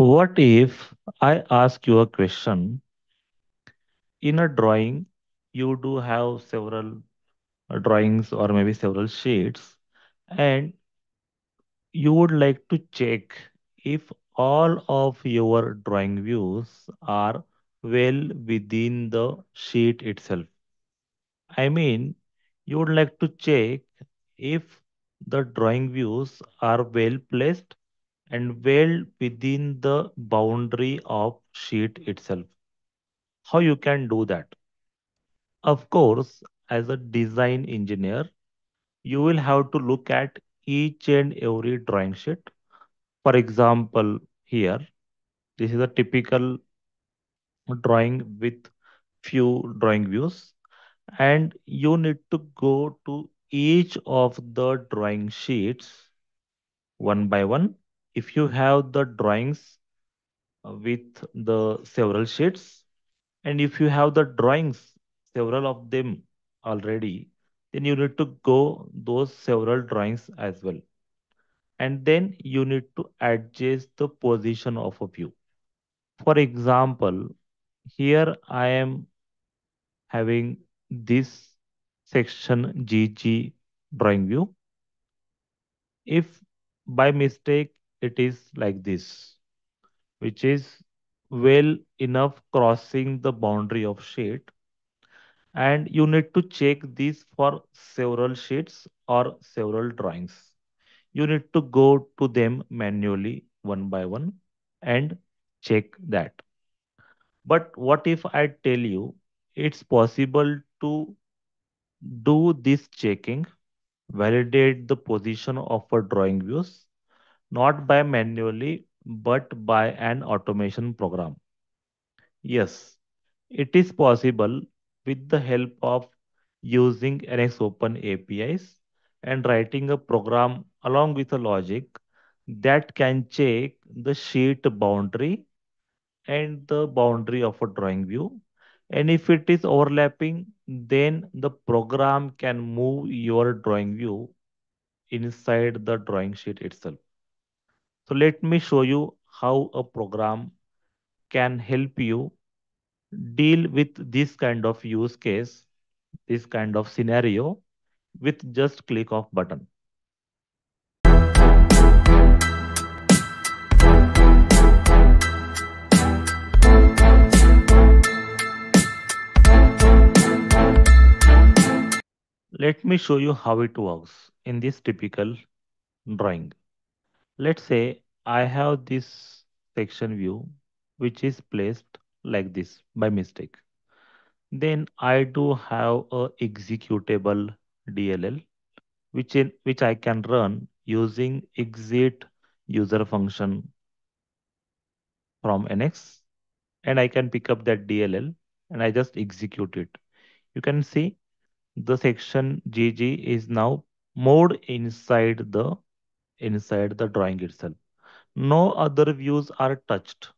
What if I ask you a question? In a drawing, you do have several drawings or maybe several sheets, and you would like to check if all of your drawing views are well within the sheet itself. I mean, you would like to check if the drawing views are well placed and well within the boundary of sheet itself. How you can do that? Of course, as a design engineer, you will have to look at each and every drawing sheet. For example, here, this is a typical drawing with few drawing views, and you need to go to each of the drawing sheets one by one. If you have the drawings with the several sheets, and if you have the drawings, several of them already, then you need to go those several drawings as well. And then you need to adjust the position of a view. For example, here I am having this section GG drawing view. If by mistake it is like this, which is well enough crossing the boundary of sheet, and you need to check this for several sheets or several drawings. You need to go to them manually one by one and check that. But what if I tell you it's possible to do this checking, validate the position of a drawing views, not by manually, but by an automation program? Yes, it is possible with the help of using NXOpen APIs and writing a program along with a logic that can check the sheet boundary and the boundary of a drawing view. And if it is overlapping, then the program can move your drawing view inside the drawing sheet itself. So let me show you how a program can help you deal with this kind of use case, this kind of scenario with just click of button. Let me show you how it works in this typical drawing. Let's say I have this section view which is placed like this by mistake. Then I do have a executable DLL which I can run using exit user function from NX, and I can pick up that DLL and I just execute it. You can see the section GG is now moved inside the drawing itself. No other views are touched.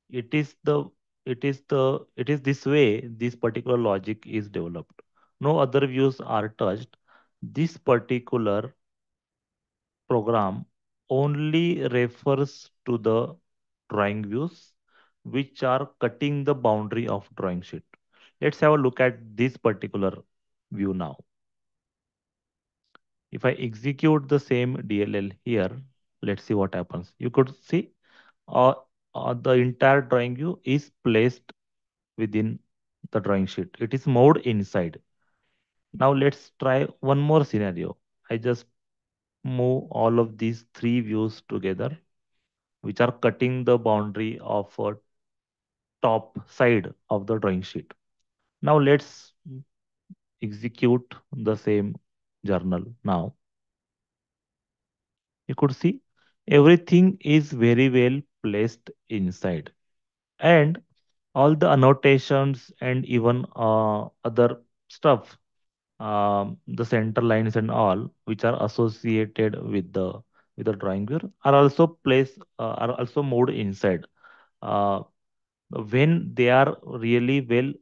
It is the it is this way this particular logic is developed. No other views are touched. This particular program only refers to the drawing views which are cutting the boundary of drawing sheet. Let's have a look at this particular view now. If I execute the same DLL here, let's see what happens. You could see uh, the entire drawing view is placed within the drawing sheet. It is moved inside. Now let's try one more scenario. I just move all of these three views together, which are cutting the boundary of a top side of the drawing sheet. Now let's execute the same journal. Now you could see everything is very well placed inside, and all the annotations and even other stuff, the center lines and all which are associated with the drawing view are also placed are also moved inside. Uh, when they are really well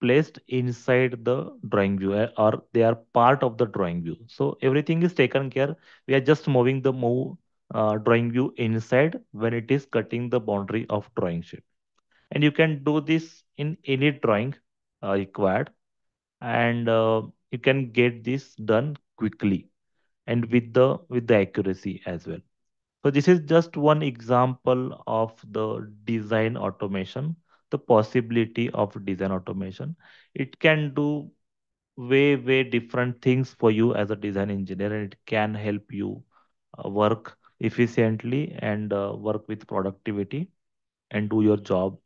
placed inside the drawing view, or they are part of the drawing view, so everything is taken care. We are just moving the move. drawing view inside when it is cutting the boundary of drawing sheet. And you can do this in any drawing required, and you can get this done quickly and with the accuracy as well. So this is just one example of the design automation, the possibility of design automation. It can do way different things for you as a design engineer, and it can help you work efficiently and work with productivity and do your job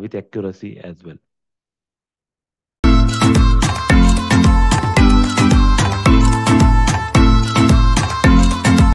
with accuracy as well.